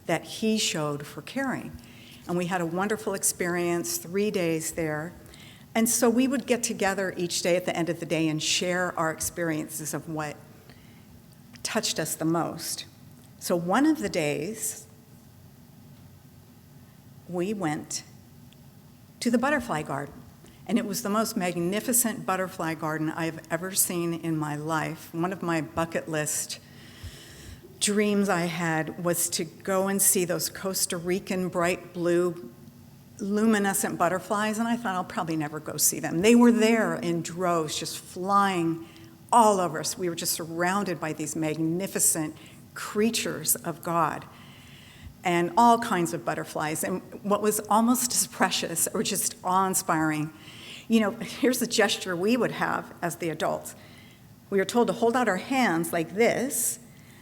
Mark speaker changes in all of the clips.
Speaker 1: that he showed for caring. And we had a wonderful experience, 3 days there. And so we would get together each day at the end of the day and share our experiences of what touched us the most. So one of the days, we went to the butterfly garden. And it was the most magnificent butterfly garden I've ever seen in my life. One of my bucket list dreams I had was to go and see those Costa Rican bright blue luminescent butterflies, and I thought I'll probably never go see them. They were there in droves, just flying all over us. We were just surrounded by these magnificent creatures of God and all kinds of butterflies. And what was almost as precious or just awe-inspiring, here's the gesture we would have as the adults. We were told to hold out our hands like this,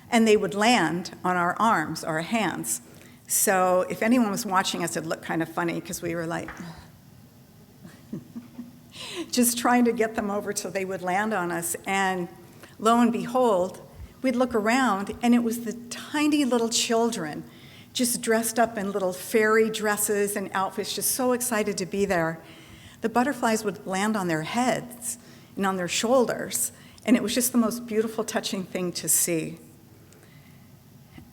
Speaker 1: and they would land on our arms, our hands. So if anyone was watching us, it looked kind of funny because we were like, just trying to get them over till they would land on us. And lo and behold, we'd look around, and it was the tiny little children just dressed up in little fairy dresses and outfits, just so excited to be there. The butterflies would land on their heads and on their shoulders, and it was just the most beautiful, touching thing to see.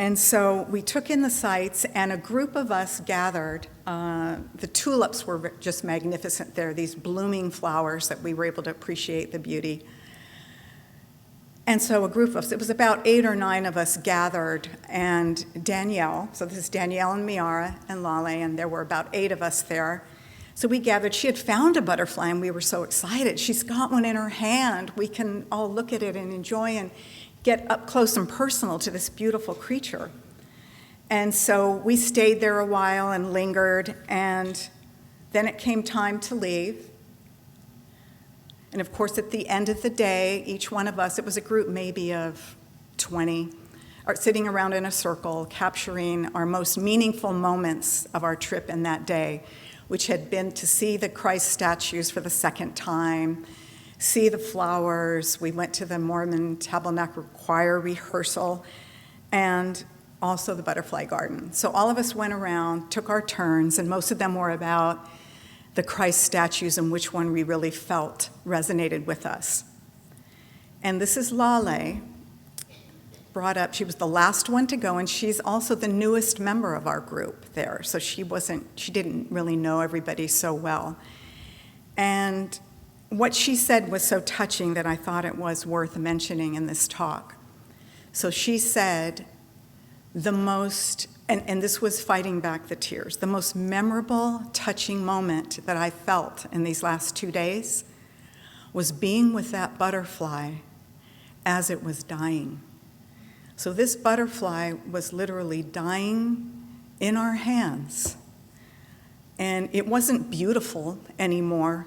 Speaker 1: And so we took in the sights, and a group of us gathered. The tulips were just magnificent there, these blooming flowers that we were able to appreciate the beauty. And so a group of us, it was about 8 or 9 of us gathered, and Danielle, so this is Danielle and Miara and Lale, and there were about 8 of us there. So we gathered. She had found a butterfly, and we were so excited. She's got one in her hand. We can all look at it and enjoy and get up close and personal to this beautiful creature. And so we stayed there a while and lingered, and then it came time to leave. And of course, at the end of the day, each one of us, it was a group maybe of 20, are sitting around in a circle, capturing our most meaningful moments of our trip in that day, which had been to see the Christ statues for the second time, see the flowers. We went to the Mormon Tabernacle Choir rehearsal, and also the butterfly garden. So all of us went around, took our turns, and most of them were about the Christ statues and which one we really felt resonated with us. And this is Lale, brought up. She was the last one to go, and she's also the newest member of our group there. So she didn't really know everybody so well. And what she said was so touching that I thought it was worth mentioning in this talk. So she said, and this was fighting back the tears, the most memorable, touching moment that I felt in these last 2 days was being with that butterfly as it was dying. So this butterfly was literally dying in our hands. And it wasn't beautiful anymore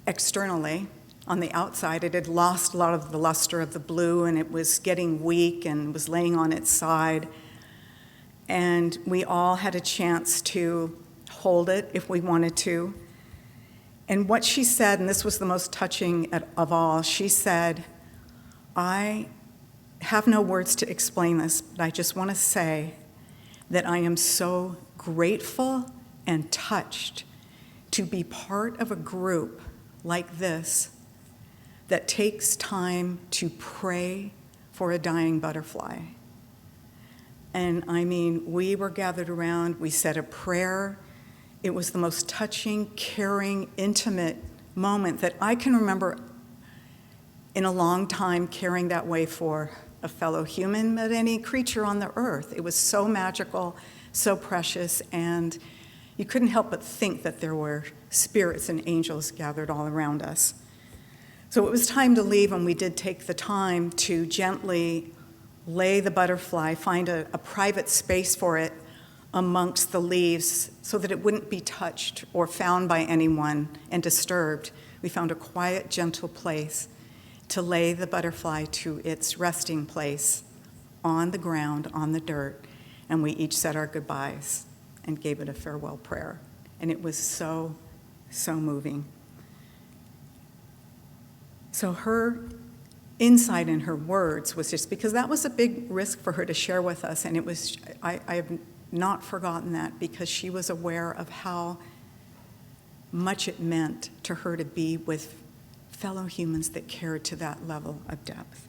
Speaker 1: externally. On the outside, it had lost a lot of the luster of the blue, and it was getting weak and was laying on its side. And we all had a chance to hold it if we wanted to. And what she said, and this was the most touching of all, she said, I have no words to explain this, but I just want to say that I am so grateful and touched to be part of a group like this that takes time to pray for a dying butterfly. And I mean, we were gathered around, we said a prayer. It was the most touching, caring, intimate moment that I can remember in a long time caring that way for a fellow human, but any creature on the earth. It was so magical, so precious, and you couldn't help but think that there were spirits and angels gathered all around us. So it was time to leave, and we did take the time to gently lay the butterfly, find a private space for it amongst the leaves so that it wouldn't be touched or found by anyone and disturbed. We found a quiet, gentle place to lay the butterfly to its resting place on the ground, on the dirt, and we each said our goodbyes and gave it a farewell prayer. And it was so, so moving. So her insight in her words was just because that was a big risk for her to share with us, and it was, I have not forgotten that, because she was aware of how much it meant to her to be with fellow humans that cared to that level of depth.